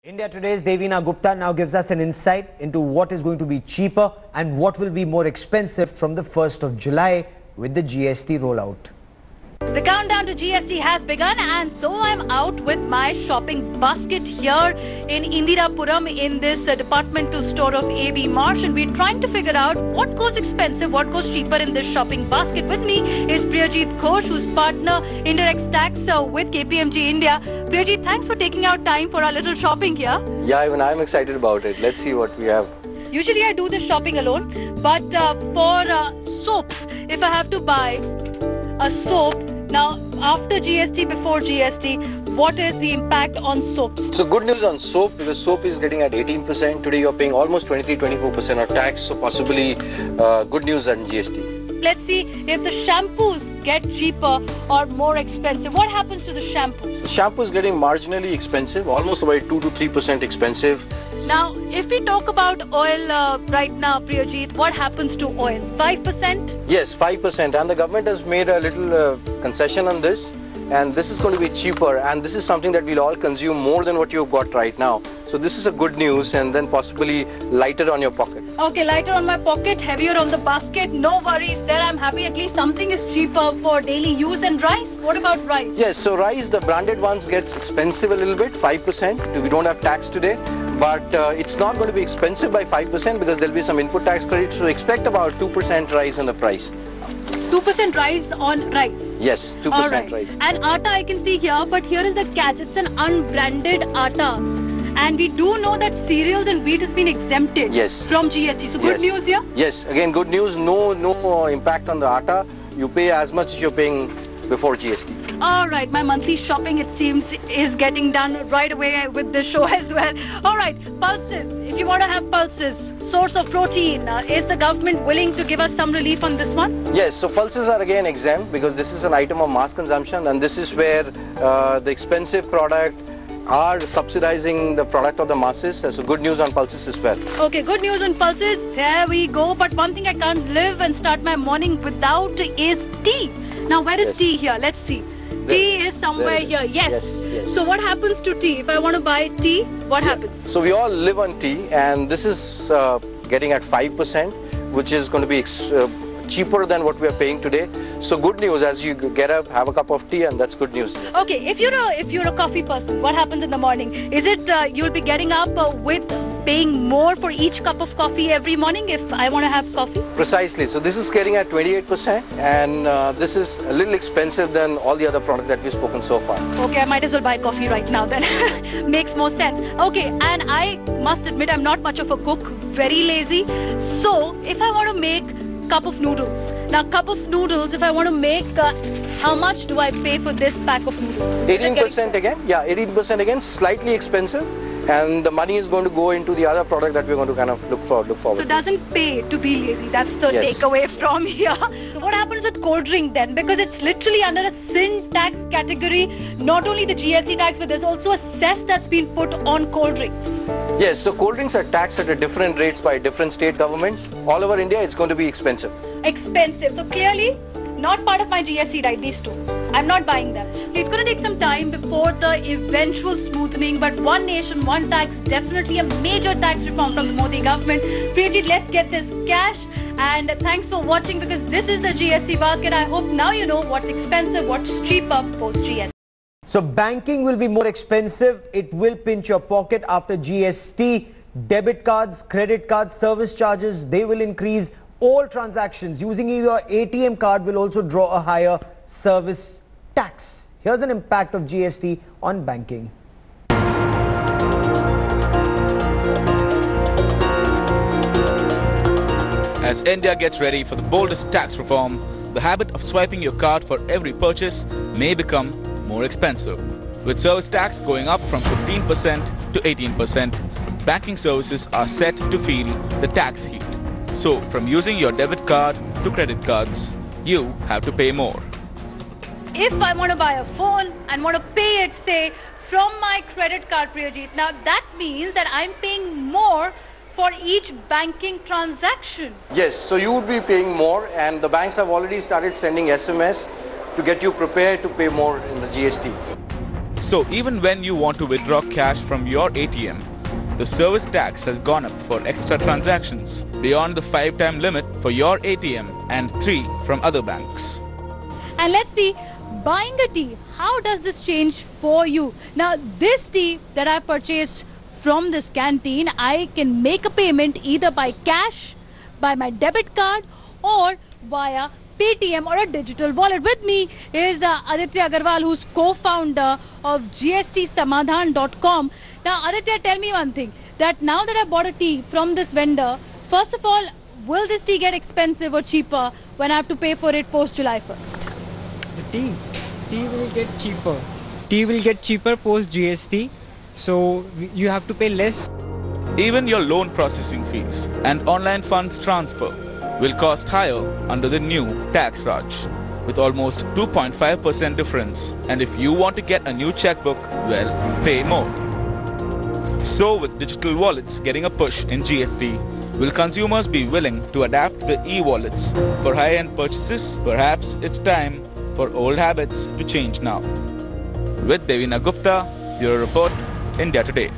India Today's Devina Gupta now gives us an insight into what is going to be cheaper and what will be more expensive from the 1st of July with the GST rollout. The countdown to GST has begun, and so I'm out with my shopping basket here in Indirapuram in this departmental store of AB Marsh, and we're trying to figure out what goes expensive, what goes cheaper in this shopping basket. With me is Priyajit Ghosh, who's partner indirect tax with KPMG India. Priyajit, thanks for taking out time for our little shopping here. Yeah, even I'm excited about it. Let's see what we have. Usually I do this shopping alone, but for soaps, if I have to buy a soap, now after GST, before GST, what is the impact on soaps? So good news on soap, because soap is getting at 18%. Today you're paying almost 23-24% of tax, so possibly good news on GST. Let's see if the shampoos get cheaper or more expensive. What happens to the shampoos? The shampoo is getting marginally expensive, almost about 2 to 3% expensive. Now, if we talk about oil right now, Priyajit, what happens to oil? 5%? Yes, 5%. And the government has made a little concession on this. And this is going to be cheaper. And this is something that we'll all consume more than what you've got right now. So this is a good news, and then possibly lighter on your pocket. Okay, lighter on my pocket, heavier on the basket. No worries there. I'm happy at least something is cheaper for daily use. And rice? What about rice? Yes, so rice, the branded ones gets expensive a little bit, 5%. We don't have tax today. But it's not going to be expensive by 5% because there'll be some input tax credit. So expect about 2% rise in the price. 2% rise on rice? Yes, 2% rise. And atta I can see here, but here is the catch. It's an unbranded atta. And we do know that cereals and wheat has been exempted from GST. So good news here? Yes, again good news. No impact on the atta. You pay as much as you're paying before GST. Alright, my monthly shopping, it seems, is getting done right away with this show as well. Alright, pulses. If you want to have pulses, source of protein, is the government willing to give us some relief on this one? Yes, so pulses are again exempt because this is an item of mass consumption, and this is where the expensive product are subsidizing the product of the masses. So good news on pulses as well. Okay, good news on pulses. There we go. But one thing I can't live and start my morning without is tea. Now, where is tea here? Let's see. Tea is somewhere here. Yes. So what happens to tea? If I want to buy tea, what happens? So we all live on tea, and this is getting at 5%, which is going to be cheaper than what we are paying today. So good news, as you get up, have a cup of tea, and that's good news. Okay, if you're a coffee person, what happens in the morning? Is it you'll be getting up with paying more for each cup of coffee every morning if I want to have coffee? Precisely. So this is getting at 28%, and this is a little expensive than all the other products that we've spoken so far. Okay, I might as well buy coffee right now then. Makes more sense. Okay, and I must admit I'm not much of a cook, very lazy. So if I want to make cup of noodles. Now, cup of noodles, if I want to make, how much do I pay for this pack of noodles? 18% again. Yeah, 18% again, slightly expensive. And the money is going to go into the other product that we're going to kind of look forward So it doesn't pay to be lazy. That's the takeaway from here. So what happens with cold drink then? Because it's literally under a sin tax category. Not only the GST tax, but there's also a cess that's been put on cold drinks. Yes, so cold drinks are taxed at different rates by different state governments. All over India, it's going to be expensive. Expensive. So clearly, not part of my GST, right? These two. I'm not buying them. It's going to take some time before the eventual smoothening, but one nation, one tax, definitely a major tax reform from the Modi government. Priyajit, let's get this cash. And thanks for watching, because this is the GST basket. I hope now you know what's expensive, what's cheaper post-GST. So banking will be more expensive. It will pinch your pocket after GST. Debit cards, credit cards, service charges, they will increase. All transactions using your ATM card will also draw a higher service tax. Here's an impact of GST on banking. As India gets ready for the boldest tax reform, the habit of swiping your card for every purchase may become more expensive. With service tax going up from 15% to 18%, banking services are set to feel the tax heat. So, from using your debit card to credit cards, you have to pay more. If I want to buy a phone and want to pay it, say, from my credit card, Priyajit, now that means that I'm paying more for each banking transaction. Yes, so you would be paying more, and the banks have already started sending SMS to get you prepared to pay more in the GST. So even when you want to withdraw cash from your ATM, the service tax has gone up for extra transactions beyond the 5-time limit for your ATM and 3 from other banks. And let's see, buying a tea, how does this change for you? Now, this tea that I purchased from this canteen, I can make a payment either by cash, by my debit card, or via Paytm or a digital wallet. With me is Aditya Agarwal, who's co-founder of GSTSamadhan.com. Now, Aditya, tell me one thing, that now that I bought a tea from this vendor, first of all, will this tea get expensive or cheaper when I have to pay for it post July 1st? The tea will get cheaper. Tea will get cheaper post GST, so you have to pay less. Even your loan processing fees and online funds transfer will cost higher under the new tax Raj, with almost 2.5% difference. And if you want to get a new checkbook, well, pay more. So with digital wallets getting a push in GST, will consumers be willing to adapt the e-wallets for high-end purchases? Perhaps it's time for old habits to change now. With Devina Gupta, Bureau Report, India Today.